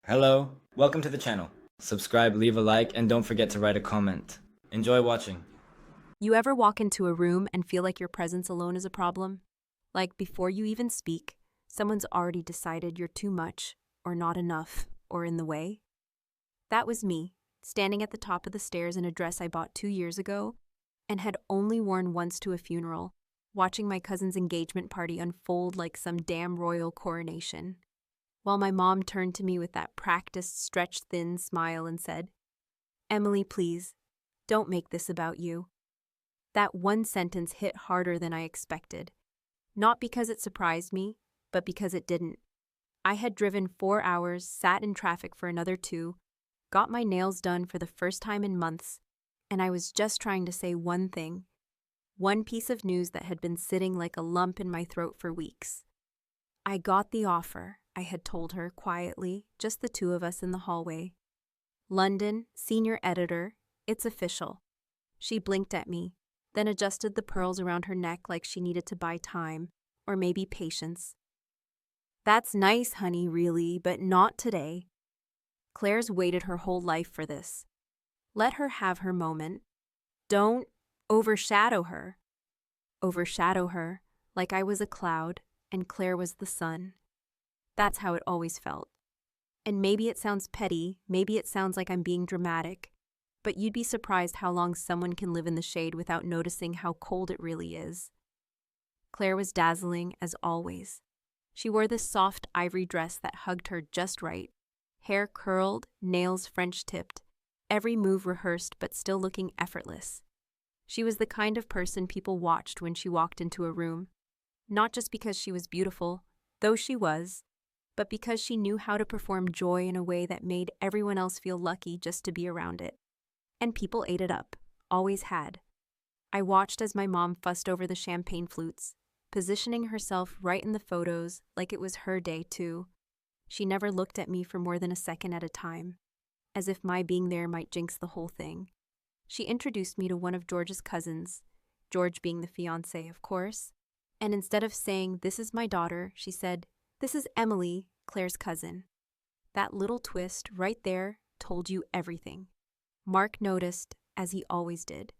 Hello, welcome to the channel. Subscribe, leave a like, and don't forget to write a comment. Enjoy watching. You ever walk into a room and feel like your presence alone is a problem? Like before you even speak, someone's already decided you're too much, or not enough, or in the way? That was me, standing at the top of the stairs in a dress I bought 2 years ago and had only worn once to a funeral, watching my cousin's engagement party unfold like some damn royal coronation. While my mom turned to me with that practiced, stretched thin smile and said, "Emily, please, don't make this about you." That one sentence hit harder than I expected. Not because it surprised me, but because it didn't. I had driven 4 hours, sat in traffic for another 2, got my nails done for the first time in months, and I was just trying to say one thing. One piece of news that had been sitting like a lump in my throat for weeks. I got the offer, I had told her quietly, just the two of us in the hallway. London, senior editor, it's official. She blinked at me, then adjusted the pearls around her neck like she needed to buy time, or maybe patience. "That's nice, honey, really, but not today." Claire's waited her whole life for this. Let her have her moment. Don't overshadow her. Overshadow her, like I was a cloud and Claire was the sun. That's how it always felt. And maybe it sounds petty, maybe it sounds like I'm being dramatic, but you'd be surprised how long someone can live in the shade without noticing how cold it really is. Claire was dazzling, as always. She wore this soft ivory dress that hugged her just right, hair curled, nails French-tipped, every move rehearsed but still looking effortless. She was the kind of person people watched when she walked into a room, not just because she was beautiful, though she was, but because she knew how to perform joy in a way that made everyone else feel lucky just to be around it. And people ate it up, always had. I watched as my mom fussed over the champagne flutes, positioning herself right in the photos like it was her day too. She never looked at me for more than a second at a time, as if my being there might jinx the whole thing. She introduced me to one of George's cousins, George being the fiancé, of course, and instead of saying, "This is my daughter," she said, "This is Emily, Claire's cousin." That little twist right there told you everything. Mark noticed, as he always did.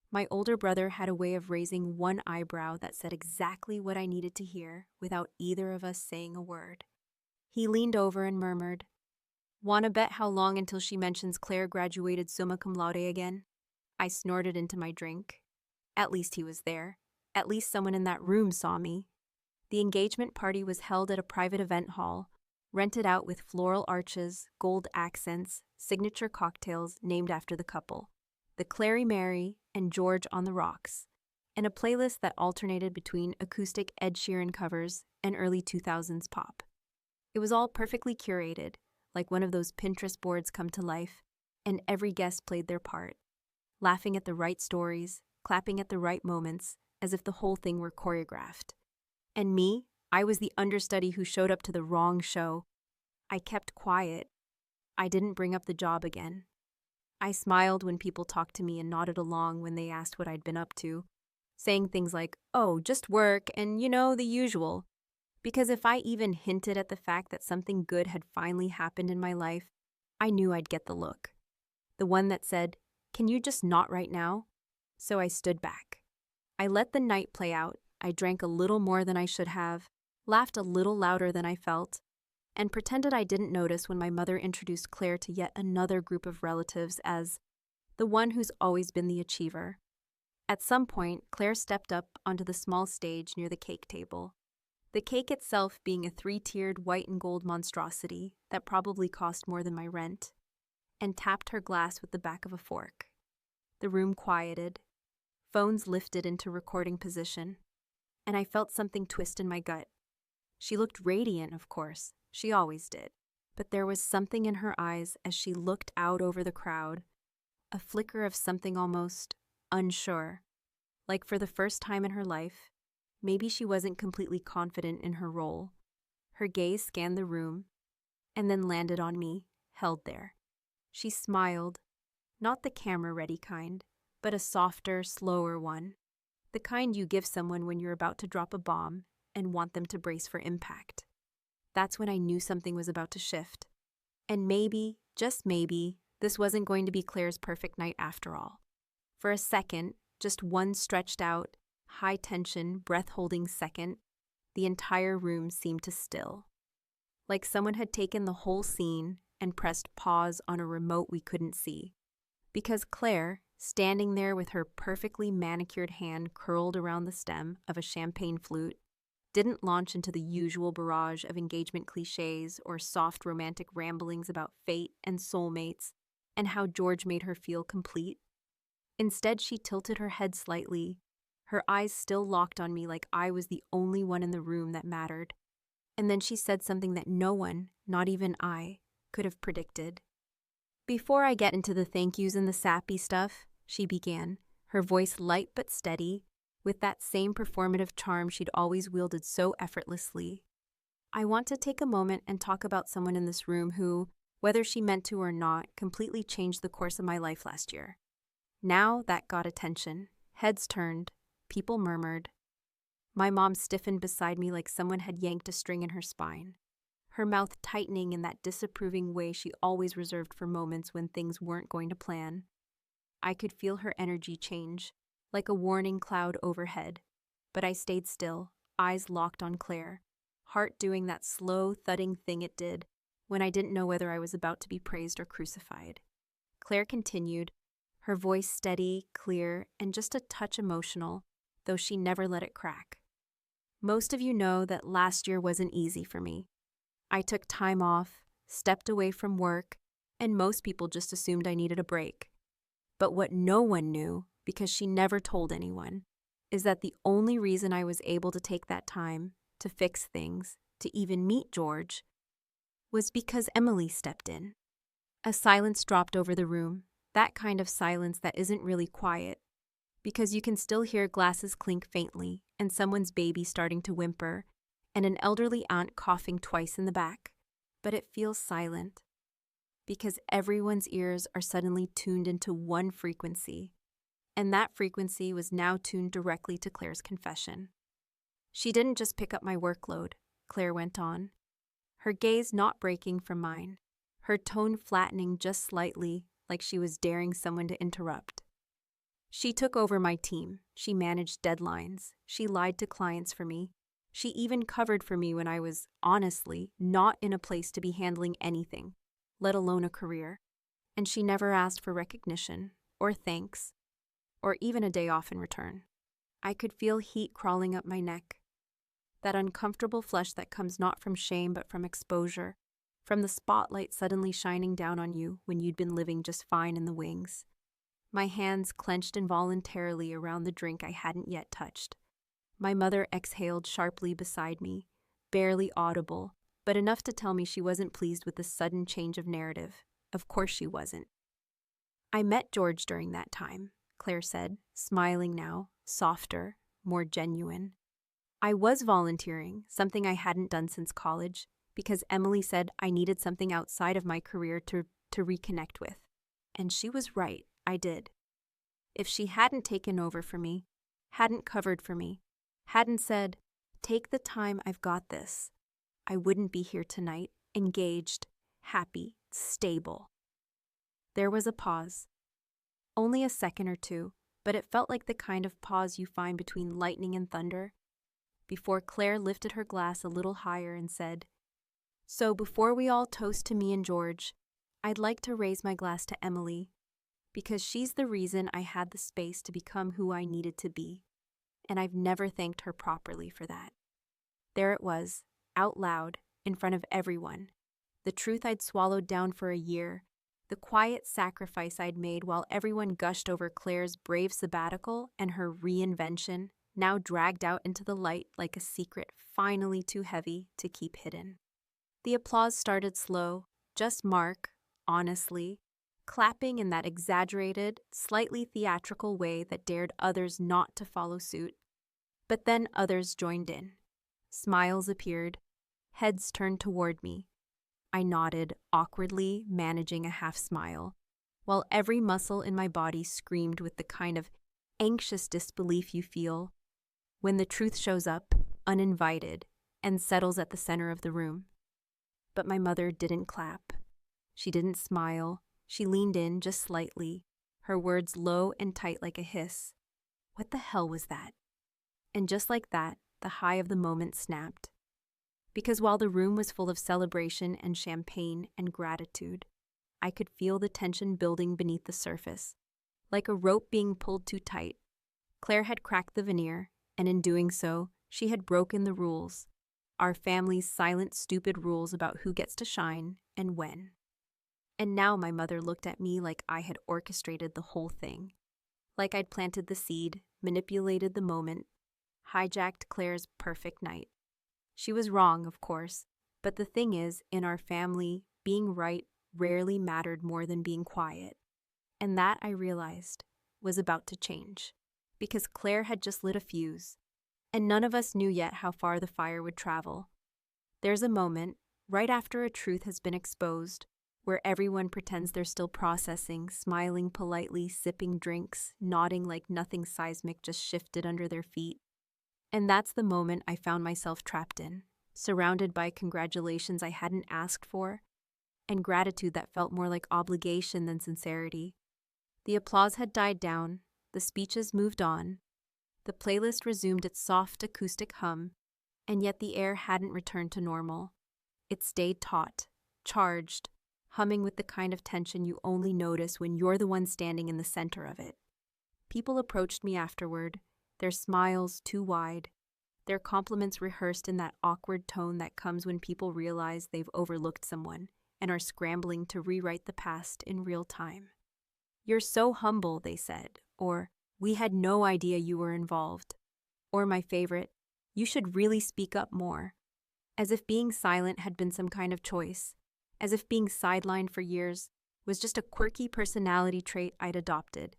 My older brother had a way of raising one eyebrow that said exactly what I needed to hear without either of us saying a word. He leaned over and murmured, "Wanna bet how long until she mentions Claire graduated summa cum laude again?" I snorted into my drink. At least he was there. At least someone in that room saw me. The engagement party was held at a private event hall, rented out with floral arches, gold accents, signature cocktails named after the couple, the Clary Mary and George on the Rocks, and a playlist that alternated between acoustic Ed Sheeran covers and early 2000s pop. It was all perfectly curated, like one of those Pinterest boards come to life, and every guest played their part, laughing at the right stories, clapping at the right moments, as if the whole thing were choreographed. And me, I was the understudy who showed up to the wrong show. I kept quiet. I didn't bring up the job again. I smiled when people talked to me and nodded along when they asked what I'd been up to, saying things like, "Oh, just work, and the usual." Because if I even hinted at the fact that something good had finally happened in my life, I knew I'd get the look. The one that said, "Can you just not right now?" So I stood back. I let the night play out. I drank a little more than I should have, laughed a little louder than I felt, and pretended I didn't notice when my mother introduced Claire to yet another group of relatives as the one who's always been the achiever. At some point, Claire stepped up onto the small stage near the cake table, the cake itself being a 3-tiered white and gold monstrosity that probably cost more than my rent, and tapped her glass with the back of a fork. The room quieted, phones lifted into recording position, and I felt something twist in my gut. She looked radiant, of course. She always did. But there was something in her eyes as she looked out over the crowd, a flicker of something almost unsure. Like for the first time in her life, maybe she wasn't completely confident in her role. Her gaze scanned the room and then landed on me, held there. She smiled, not the camera-ready kind, but a softer, slower one. The kind you give someone when you're about to drop a bomb and want them to brace for impact. That's when I knew something was about to shift. And maybe, just maybe, this wasn't going to be Claire's perfect night after all. For a second, just one stretched out, high-tension, breath-holding second, the entire room seemed to still. Like someone had taken the whole scene and pressed pause on a remote we couldn't see. Because Claire, standing there with her perfectly manicured hand curled around the stem of a champagne flute, didn't launch into the usual barrage of engagement cliches or soft romantic ramblings about fate and soulmates and how George made her feel complete. Instead, she tilted her head slightly, her eyes still locked on me like I was the only one in the room that mattered. And then she said something that no one, not even I, could have predicted. "Before I get into the thank yous and the sappy stuff," she began, her voice light but steady, with that same performative charm she'd always wielded so effortlessly, "I want to take a moment and talk about someone in this room who, whether she meant to or not, completely changed the course of my life last year." Now that got attention. Heads turned. People murmured. My mom stiffened beside me like someone had yanked a string in her spine, her mouth tightening in that disapproving way she always reserved for moments when things weren't going to plan. I could feel her energy change, like a warning cloud overhead, but I stayed still, eyes locked on Claire, heart doing that slow, thudding thing it did when I didn't know whether I was about to be praised or crucified. Claire continued, her voice steady, clear, and just a touch emotional, though she never let it crack. "Most of you know that last year wasn't easy for me. I took time off, stepped away from work, and most people just assumed I needed a break. But what no one knew, because she never told anyone, is that the only reason I was able to take that time, to fix things, to even meet George, was because Emily stepped in." A silence dropped over the room, that kind of silence that isn't really quiet, because you can still hear glasses clink faintly and someone's baby starting to whimper and an elderly aunt coughing twice in the back, but it feels silent because everyone's ears are suddenly tuned into one frequency, and that frequency was now tuned directly to Claire's confession. "She didn't just pick up my workload," Claire went on, her gaze not breaking from mine, her tone flattening just slightly like she was daring someone to interrupt. "She took over my team, she managed deadlines, she lied to clients for me, she even covered for me when I was, honestly, not in a place to be handling anything, let alone a career, and she never asked for recognition, or thanks, or even a day off in return." I could feel heat crawling up my neck, that uncomfortable flush that comes not from shame but from exposure, from the spotlight suddenly shining down on you when you'd been living just fine in the wings. My hands clenched involuntarily around the drink I hadn't yet touched. My mother exhaled sharply beside me, barely audible, but enough to tell me she wasn't pleased with the sudden change of narrative. Of course she wasn't. "I met George during that time," Claire said, smiling now, softer, more genuine. "I was volunteering, something I hadn't done since college, because Emily said I needed something outside of my career to reconnect with. And she was right, I did. If she hadn't taken over for me, hadn't covered for me, hadn't said, 'Take the time, I've got this,' I wouldn't be here tonight, engaged, happy, stable." There was a pause. Only a second or two, but it felt like the kind of pause you find between lightning and thunder, before Claire lifted her glass a little higher and said, "So before we all toast to me and George, I'd like to raise my glass to Emily, because she's the reason I had the space to become who I needed to be, and I've never thanked her properly for that." There it was, out loud, in front of everyone, the truth I'd swallowed down for a year, the quiet sacrifice I'd made while everyone gushed over Claire's brave sabbatical and her reinvention, now dragged out into the light like a secret finally too heavy to keep hidden. The applause started slow, just Mark, honestly, clapping in that exaggerated, slightly theatrical way that dared others not to follow suit. But then others joined in. Smiles appeared, heads turned toward me. I nodded, awkwardly managing a half smile, while every muscle in my body screamed with the kind of anxious disbelief you feel when the truth shows up, uninvited, and settles at the center of the room. But my mother didn't clap. She didn't smile. She leaned in just slightly, her words low and tight like a hiss. What the hell was that? And just like that, the high of the moment snapped. Because while the room was full of celebration and champagne and gratitude, I could feel the tension building beneath the surface, like a rope being pulled too tight. Claire had cracked the veneer, and in doing so, she had broken the rules, our family's silent, stupid rules about who gets to shine and when. And now my mother looked at me like I had orchestrated the whole thing, like I'd planted the seed, manipulated the moment, hijacked Claire's perfect night. She was wrong, of course, but the thing is, in our family, being right rarely mattered more than being quiet. And that, I realized, was about to change, because Claire had just lit a fuse, and none of us knew yet how far the fire would travel. There's a moment, right after a truth has been exposed, where everyone pretends they're still processing, smiling politely, sipping drinks, nodding like nothing seismic just shifted under their feet. And that's the moment I found myself trapped in, surrounded by congratulations I hadn't asked for, and gratitude that felt more like obligation than sincerity. The applause had died down, the speeches moved on, the playlist resumed its soft acoustic hum, and yet the air hadn't returned to normal. It stayed taut, charged, humming with the kind of tension you only notice when you're the one standing in the center of it. People approached me afterward, their smiles too wide, their compliments rehearsed in that awkward tone that comes when people realize they've overlooked someone and are scrambling to rewrite the past in real time. "You're so humble," they said, or "We had no idea you were involved," or my favorite, "You should really speak up more," as if being silent had been some kind of choice, as if being sidelined for years was just a quirky personality trait I'd adopted.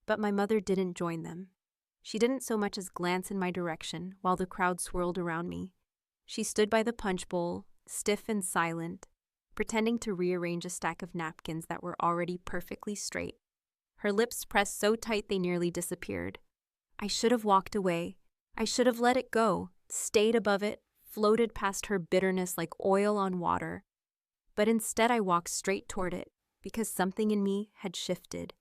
But my mother didn't join them. She didn't so much as glance in my direction while the crowd swirled around me. She stood by the punch bowl, stiff and silent, pretending to rearrange a stack of napkins that were already perfectly straight. Her lips pressed so tight they nearly disappeared. I should have walked away. I should have let it go, stayed above it, floated past her bitterness like oil on water. But instead I walked straight toward it, because something in me had shifted.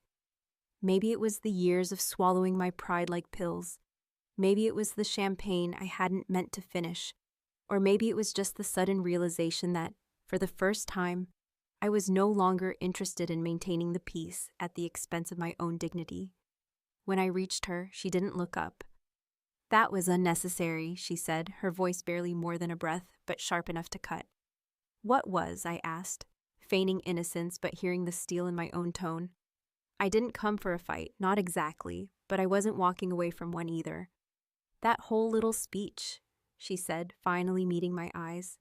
Maybe it was the years of swallowing my pride like pills. Maybe it was the champagne I hadn't meant to finish. Or maybe it was just the sudden realization that, for the first time, I was no longer interested in maintaining the peace at the expense of my own dignity. When I reached her, she didn't look up. "That was unnecessary," she said, her voice barely more than a breath, but sharp enough to cut. "What was?" I asked, feigning innocence but hearing the steel in my own tone. I didn't come for a fight, not exactly, but I wasn't walking away from one either. "That whole little speech," she said, finally meeting my eyes.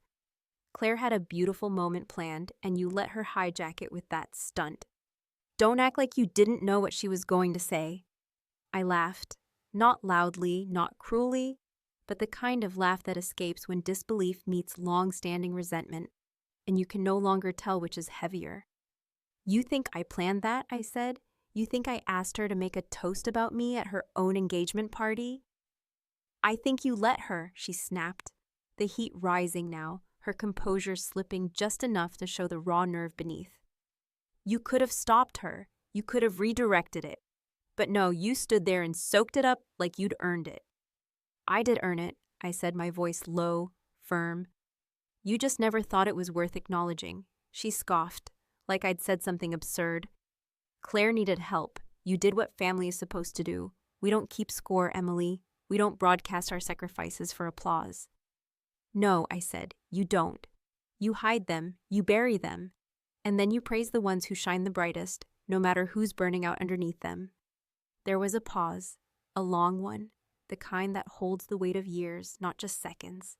"Claire had a beautiful moment planned, and you let her hijack it with that stunt. Don't act like you didn't know what she was going to say." I laughed, not loudly, not cruelly, but the kind of laugh that escapes when disbelief meets long-standing resentment, and you can no longer tell which is heavier. "You think I planned that?" I said. "You think I asked her to make a toast about me at her own engagement party?" "I think you let her," she snapped, the heat rising now, her composure slipping just enough to show the raw nerve beneath. "You could have stopped her. You could have redirected it. But no, you stood there and soaked it up like you'd earned it." "I did earn it," I said, my voice low, firm. "You just never thought it was worth acknowledging." She scoffed, like I'd said something absurd. "Claire needed help. You did what family is supposed to do. We don't keep score, Emily. We don't broadcast our sacrifices for applause." "No," I said, "you don't. You hide them, you bury them, and then you praise the ones who shine the brightest, no matter who's burning out underneath them." There was a pause, a long one, the kind that holds the weight of years, not just seconds.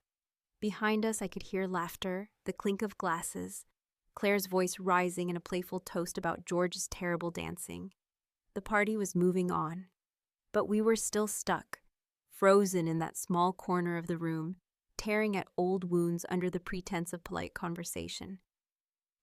Behind us, I could hear laughter, the clink of glasses, Claire's voice rising in a playful toast about George's terrible dancing. The party was moving on, but we were still stuck, frozen in that small corner of the room, tearing at old wounds under the pretense of polite conversation.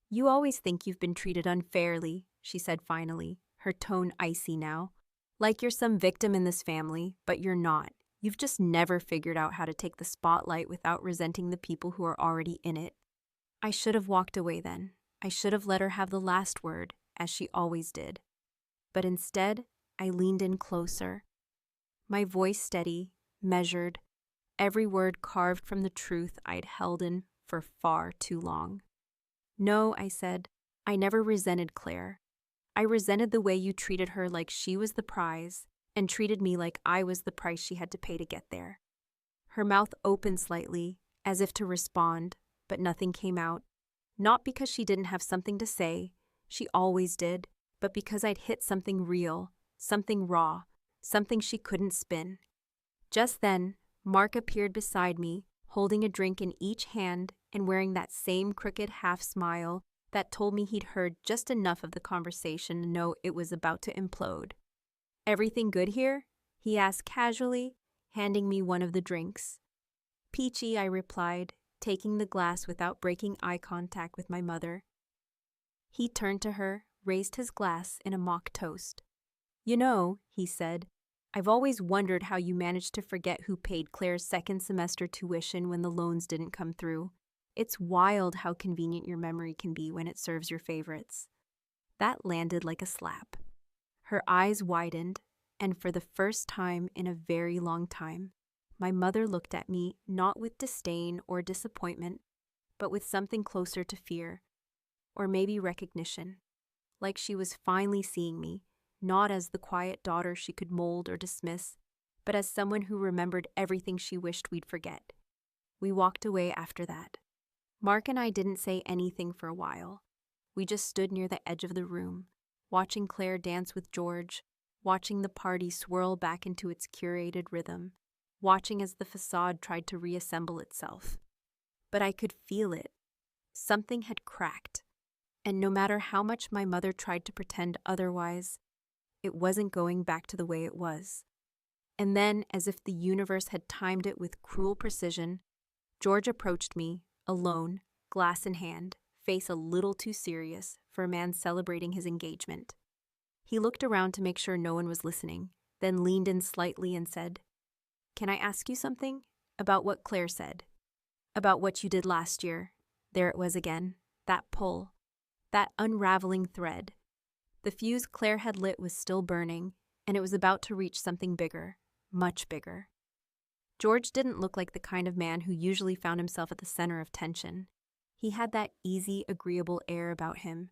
"You always think you've been treated unfairly," she said finally, her tone icy now. "Like you're some victim in this family, but you're not. You've just never figured out how to take the spotlight without resenting the people who are already in it." I should have walked away then. I should have let her have the last word, as she always did. But instead, I leaned in closer. My voice steady, measured, every word carved from the truth I'd held in for far too long. No, I said, I never resented Claire. I resented the way you treated her like she was the prize and treated me like I was the price she had to pay to get there. Her mouth opened slightly, as if to respond, but nothing came out. Not because she didn't have something to say, she always did, but because I'd hit something real, something raw, something she couldn't spin. Just then, Mark appeared beside me, holding a drink in each hand and wearing that same crooked half smile that told me he'd heard just enough of the conversation to know it was about to implode. "Everything good here?" he asked casually, handing me one of the drinks. "Peachy," I replied, taking the glass without breaking eye contact with my mother. He turned to her, raised his glass in a mock toast. "You know," he said, "I've always wondered how you managed to forget who paid Claire's second semester tuition when the loans didn't come through. It's wild how convenient your memory can be when it serves your favorites." That landed like a slap. Her eyes widened, and for the first time in a very long time, my mother looked at me not with disdain or disappointment, but with something closer to fear, or maybe recognition, like she was finally seeing me, not as the quiet daughter she could mold or dismiss, but as someone who remembered everything she wished we'd forget. We walked away after that. Mark and I didn't say anything for a while. We just stood near the edge of the room, watching Claire dance with George, watching the party swirl back into its curated rhythm, watching as the facade tried to reassemble itself. But I could feel it. Something had cracked, and no matter how much my mother tried to pretend otherwise, it wasn't going back to the way it was. And then, as if the universe had timed it with cruel precision, George approached me, alone, glass in hand, face a little too serious for a man celebrating his engagement. He looked around to make sure no one was listening, then leaned in slightly and said, "Can I ask you something? About what Claire said. About what you did last year." There it was again, that pull, that unraveling thread. The fuse Claire had lit was still burning, and it was about to reach something bigger, much bigger. George didn't look like the kind of man who usually found himself at the center of tension. He had that easy, agreeable air about him,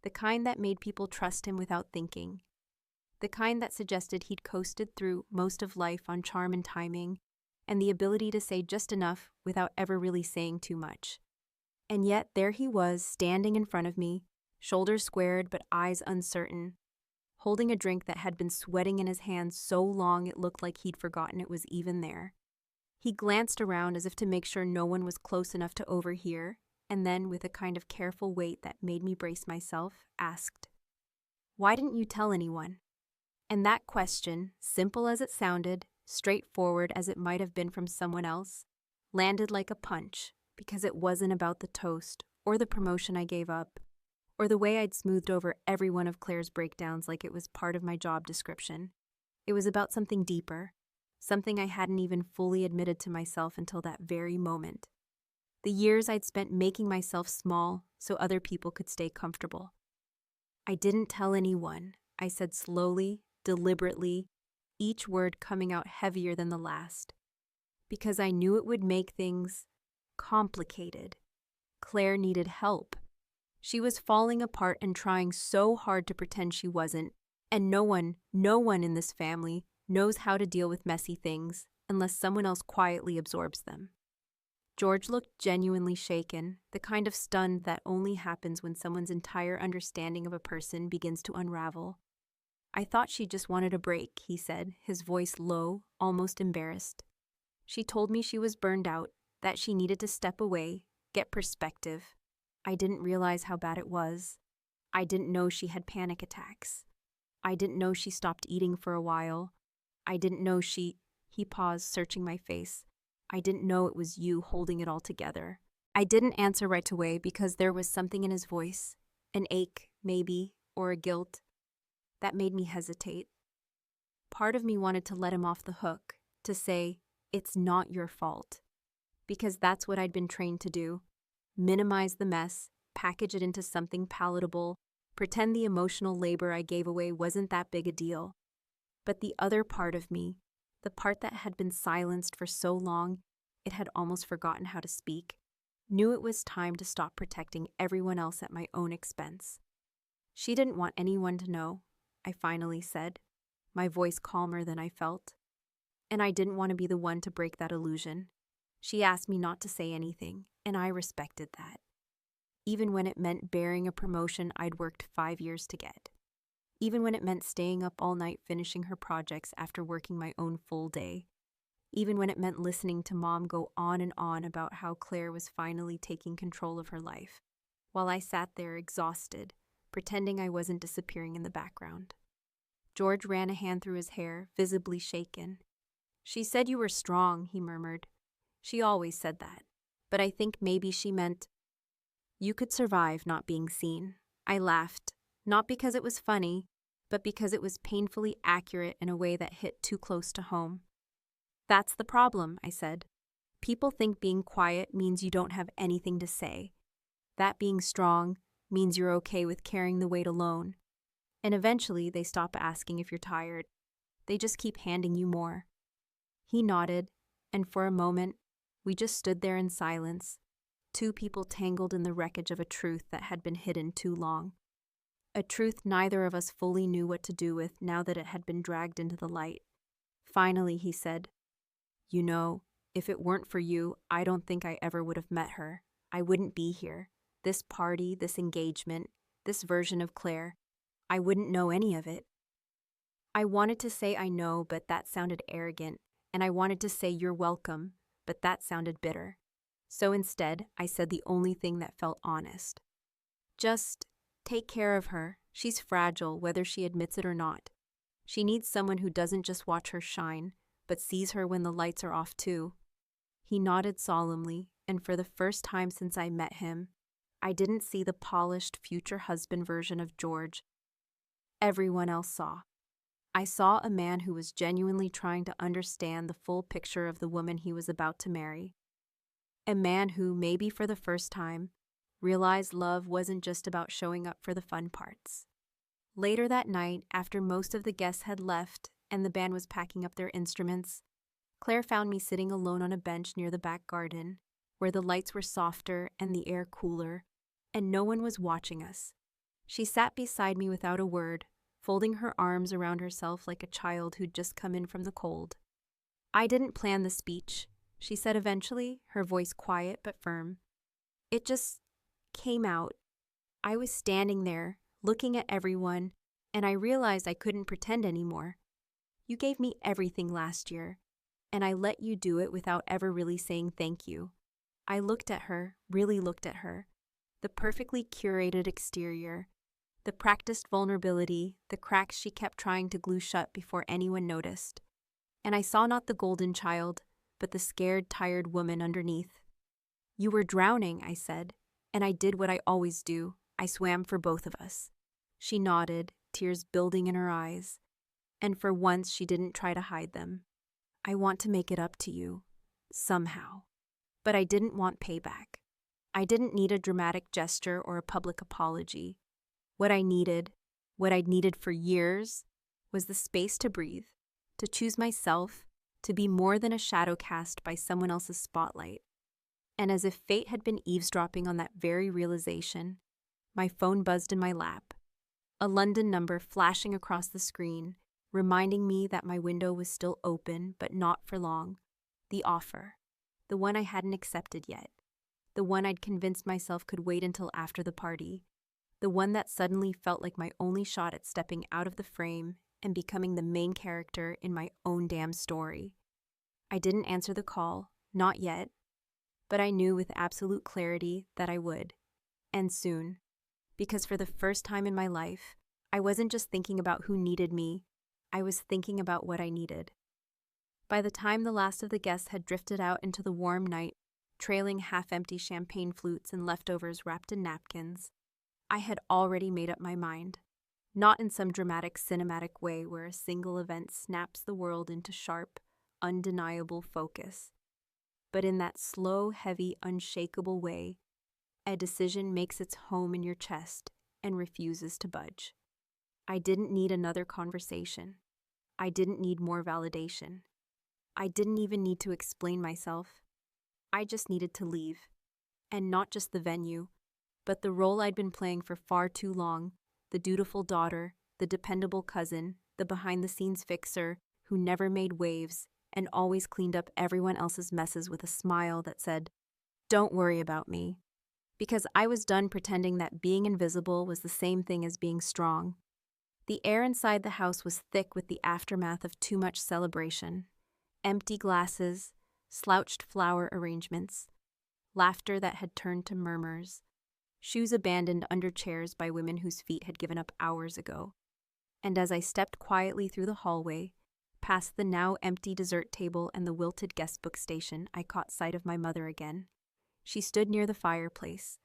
the kind that made people trust him without thinking, the kind that suggested he'd coasted through most of life on charm and timing, and the ability to say just enough without ever really saying too much. And yet there he was, standing in front of me, shoulders squared but eyes uncertain, holding a drink that had been sweating in his hands so long it looked like he'd forgotten it was even there. He glanced around as if to make sure no one was close enough to overhear, and then, with a kind of careful weight that made me brace myself, asked, "Why didn't you tell anyone?" And that question, simple as it sounded, straightforward as it might have been from someone else, landed like a punch, because it wasn't about the toast, or the promotion I gave up, or the way I'd smoothed over every one of Claire's breakdowns like it was part of my job description. It was about something deeper, something I hadn't even fully admitted to myself until that very moment. The years I'd spent making myself small so other people could stay comfortable. "I didn't tell anyone," I said slowly, deliberately, each word coming out heavier than the last, because I knew it would make things complicated. Claire needed help. She was falling apart and trying so hard to pretend she wasn't, and no one in this family knows how to deal with messy things unless someone else quietly absorbs them. George looked genuinely shaken, the kind of stunned that only happens when someone's entire understanding of a person begins to unravel. "I thought she just wanted a break," he said, his voice low, almost embarrassed. "She told me she was burned out, that she needed to step away, get perspective. I didn't realize how bad it was. I didn't know she had panic attacks. I didn't know she stopped eating for a while. I didn't know she—" He paused, searching my face. "I didn't know it was you holding it all together." I didn't answer right away because there was something in his voice, an ache, maybe, or a guilt, that made me hesitate. Part of me wanted to let him off the hook, to say, "It's not your fault," because that's what I'd been trained to do, minimize the mess, package it into something palatable, pretend the emotional labor I gave away wasn't that big a deal. But the other part of me, the part that had been silenced for so long it had almost forgotten how to speak, knew it was time to stop protecting everyone else at my own expense. She didn't want anyone to know, I finally said, my voice calmer than I felt. And I didn't want to be the one to break that illusion. She asked me not to say anything, and I respected that, even when it meant bearing a promotion I'd worked 5 years to get. Even when it meant staying up all night finishing her projects after working my own full day. Even when it meant listening to Mom go on and on about how Claire was finally taking control of her life, while I sat there exhausted, pretending I wasn't disappearing in the background. George ran a hand through his hair, visibly shaken. "She said you were strong," he murmured. "She always said that. But I think maybe she meant you could survive not being seen." I laughed, not because it was funny, but because it was painfully accurate in a way that hit too close to home. "That's the problem," I said. "People think being quiet means you don't have anything to say. That being strong means you're okay with carrying the weight alone. And eventually they stop asking if you're tired. They just keep handing you more." He nodded, and for a moment, we just stood there in silence, two people tangled in the wreckage of a truth that had been hidden too long. A truth neither of us fully knew what to do with now that it had been dragged into the light. Finally, he said, "You know, if it weren't for you, I don't think I ever would have met her. I wouldn't be here. This party, this engagement, this version of Claire, I wouldn't know any of it." I wanted to say I know, but that sounded arrogant, and I wanted to say you're welcome, but that sounded bitter. So instead, I said the only thing that felt honest. "Just take care of her. She's fragile, whether she admits it or not. She needs someone who doesn't just watch her shine, but sees her when the lights are off too." He nodded solemnly, and for the first time since I met him, I didn't see the polished future husband version of George everyone else saw. I saw a man who was genuinely trying to understand the full picture of the woman he was about to marry. A man who, maybe for the first time, realized love wasn't just about showing up for the fun parts. Later that night, after most of the guests had left and the band was packing up their instruments, Claire found me sitting alone on a bench near the back garden, where the lights were softer and the air cooler, and no one was watching us. She sat beside me without a word, folding her arms around herself like a child who'd just come in from the cold. "I didn't plan the speech," she said eventually, her voice quiet but firm. "It just came out. I was standing there, looking at everyone, and I realized I couldn't pretend anymore. You gave me everything last year, and I let you do it without ever really saying thank you." I looked at her, really looked at her. The perfectly curated exterior, the practiced vulnerability, the cracks she kept trying to glue shut before anyone noticed. And I saw not the golden child, but the scared, tired woman underneath. "You were drowning," I said, "and I did what I always do. I swam for both of us." She nodded, tears building in her eyes, and for once she didn't try to hide them. "I want to make it up to you, somehow." But I didn't want payback. I didn't need a dramatic gesture or a public apology. What I needed, what I'd needed for years, was the space to breathe, to choose myself, to be more than a shadow cast by someone else's spotlight. And as if fate had been eavesdropping on that very realization, my phone buzzed in my lap, a London number flashing across the screen, reminding me that my window was still open, but not for long. The offer, the one I hadn't accepted yet, the one I'd convinced myself could wait until after the party, the one that suddenly felt like my only shot at stepping out of the frame and becoming the main character in my own damn story. I didn't answer the call, not yet, but I knew with absolute clarity that I would, and soon, because for the first time in my life, I wasn't just thinking about who needed me, I was thinking about what I needed. By the time the last of the guests had drifted out into the warm night, trailing half-empty champagne flutes and leftovers wrapped in napkins, I had already made up my mind. Not in some dramatic cinematic way where a single event snaps the world into sharp, undeniable focus, but in that slow, heavy, unshakable way A decision makes its home in your chest and refuses to budge. I didn't need another conversation. I didn't need more validation. I didn't even need to explain myself. I just needed to leave. And not just the venue, but the role I'd been playing for far too long, the dutiful daughter, the dependable cousin, the behind-the-scenes fixer who never made waves and always cleaned up everyone else's messes with a smile that said, "Don't worry about me." Because I was done pretending that being invisible was the same thing as being strong. The air inside the house was thick with the aftermath of too much celebration. Empty glasses, slouched flower arrangements, laughter that had turned to murmurs, shoes abandoned under chairs by women whose feet had given up hours ago. And as I stepped quietly through the hallway, past the now empty dessert table and the wilted guestbook station, I caught sight of my mother again. She stood near the fireplace,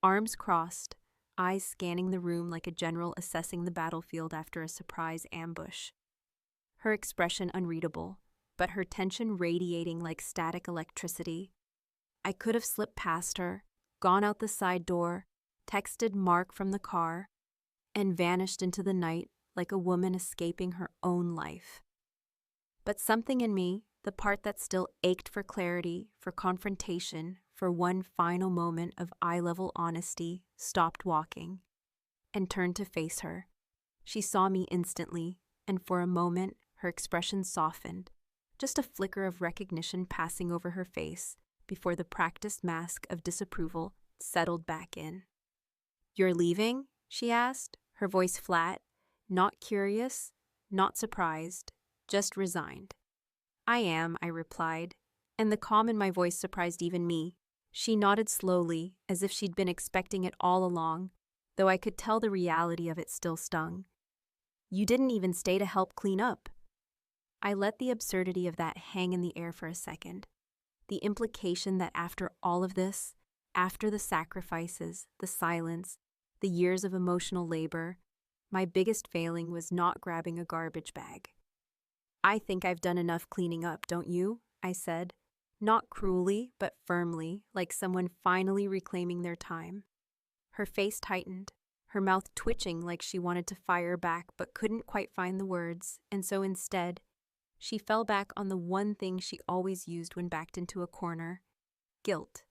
arms crossed, eyes scanning the room like a general assessing the battlefield after a surprise ambush. Her expression unreadable, but her tension radiating like static electricity. I could have slipped past her, gone out the side door, texted Mark from the car, and vanished into the night like a woman escaping her own life. But something in me, the part that still ached for clarity, for confrontation, for one final moment of eye-level honesty, stopped walking and turned to face her. She saw me instantly, and for a moment her expression softened, just a flicker of recognition passing over her face before the practiced mask of disapproval settled back in. "You're leaving?" she asked, her voice flat, not curious, not surprised, just resigned. "I am," I replied, and the calm in my voice surprised even me. She nodded slowly, as if she'd been expecting it all along, though I could tell the reality of it still stung. "You didn't even stay to help clean up." I let the absurdity of that hang in the air for a second. The implication that after all of this, after the sacrifices, the silence, the years of emotional labor, my biggest failing was not grabbing a garbage bag. "I think I've done enough cleaning up, don't you?" I said, not cruelly, but firmly, like someone finally reclaiming their time. Her face tightened, her mouth twitching like she wanted to fire back but couldn't quite find the words, and so instead, she fell back on the one thing she always used when backed into a corner: guilt.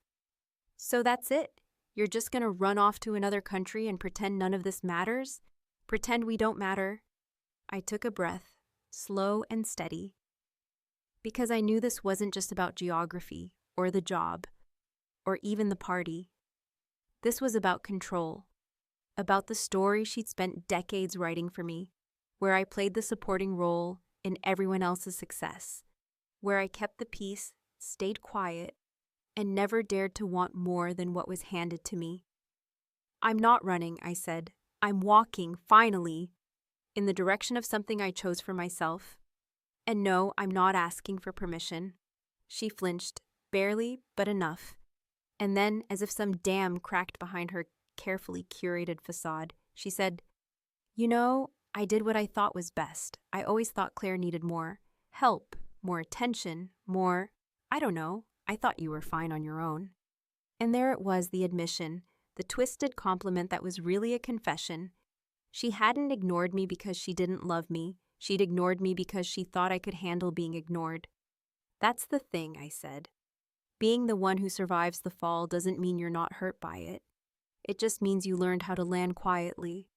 "So that's it? You're just gonna run off to another country and pretend none of this matters? Pretend we don't matter?" I took a breath, slow and steady, because I knew this wasn't just about geography, or the job, or even the party. This was about control, about the story she'd spent decades writing for me, where I played the supporting role in everyone else's success, where I kept the peace, stayed quiet, and never dared to want more than what was handed to me. "I'm not running," I said. "I'm walking, finally, in the direction of something I chose for myself. And no, I'm not asking for permission." She flinched, barely, but enough. And then, as if some dam cracked behind her carefully curated facade, she said, "You know, I did what I thought was best. I always thought Claire needed more help, more attention, more, I don't know, I thought you were fine on your own." And there it was, the admission, the twisted compliment that was really a confession. She hadn't ignored me because she didn't love me. She'd ignored me because she thought I could handle being ignored. "That's the thing," I said. "Being the one who survives the fall doesn't mean you're not hurt by it. It just means you learned how to land quietly."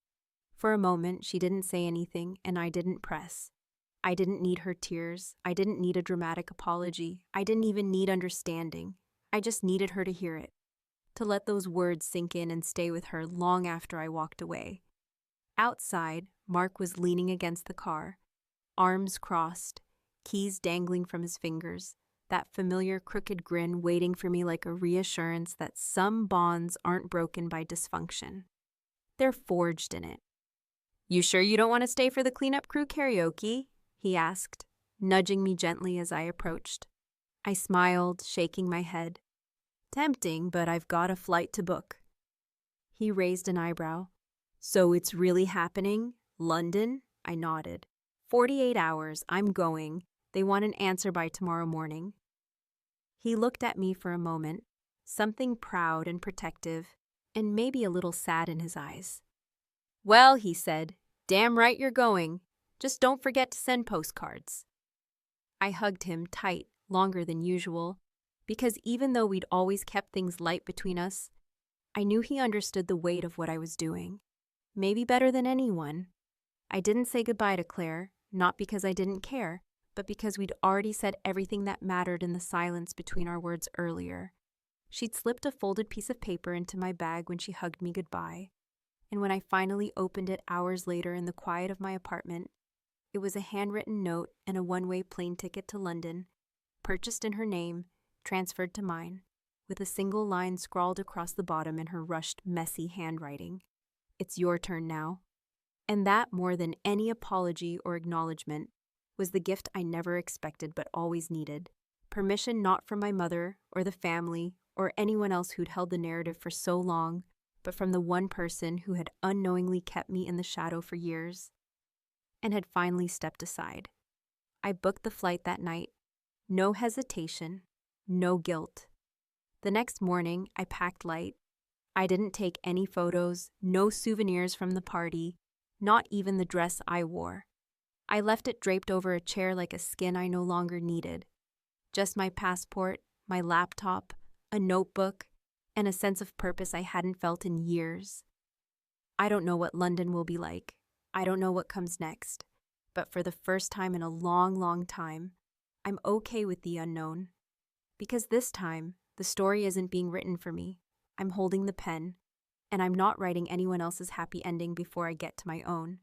For a moment, she didn't say anything, and I didn't press. I didn't need her tears. I didn't need a dramatic apology. I didn't even need understanding. I just needed her to hear it, to let those words sink in and stay with her long after I walked away. Outside, Mark was leaning against the car, arms crossed, keys dangling from his fingers, that familiar crooked grin waiting for me like a reassurance that some bonds aren't broken by dysfunction. They're forged in it. "You sure you don't want to stay for the cleanup crew karaoke?" he asked, nudging me gently as I approached. I smiled, shaking my head. "Tempting, but I've got a flight to book." He raised an eyebrow. "So it's really happening? London?" I nodded. 48 hours, I'm going. They want an answer by tomorrow morning." He looked at me for a moment, something proud and protective, and maybe a little sad in his eyes. "Well," he said, "damn right you're going. Just don't forget to send postcards." I hugged him tight, longer than usual, because even though we'd always kept things light between us, I knew he understood the weight of what I was doing. Maybe better than anyone. I didn't say goodbye to Claire, not because I didn't care, but because we'd already said everything that mattered in the silence between our words earlier. She'd slipped a folded piece of paper into my bag when she hugged me goodbye, and when I finally opened it hours later in the quiet of my apartment, it was a handwritten note and a one-way plane ticket to London, purchased in her name, transferred to mine, with a single line scrawled across the bottom in her rushed, messy handwriting. "It's your turn now." And that, more than any apology or acknowledgement, was the gift I never expected but always needed. Permission not from my mother or the family or anyone else who'd held the narrative for so long, but from the one person who had unknowingly kept me in the shadow for years and had finally stepped aside. I booked the flight that night. No hesitation, no guilt. The next morning, I packed light. I didn't take any photos, no souvenirs from the party, not even the dress I wore. I left it draped over a chair like a skin I no longer needed. Just my passport, my laptop, a notebook, and a sense of purpose I hadn't felt in years. I don't know what London will be like. I don't know what comes next. But for the first time in a long, long time, I'm okay with the unknown. Because this time, the story isn't being written for me. I'm holding the pen, and I'm not writing anyone else's happy ending before I get to my own.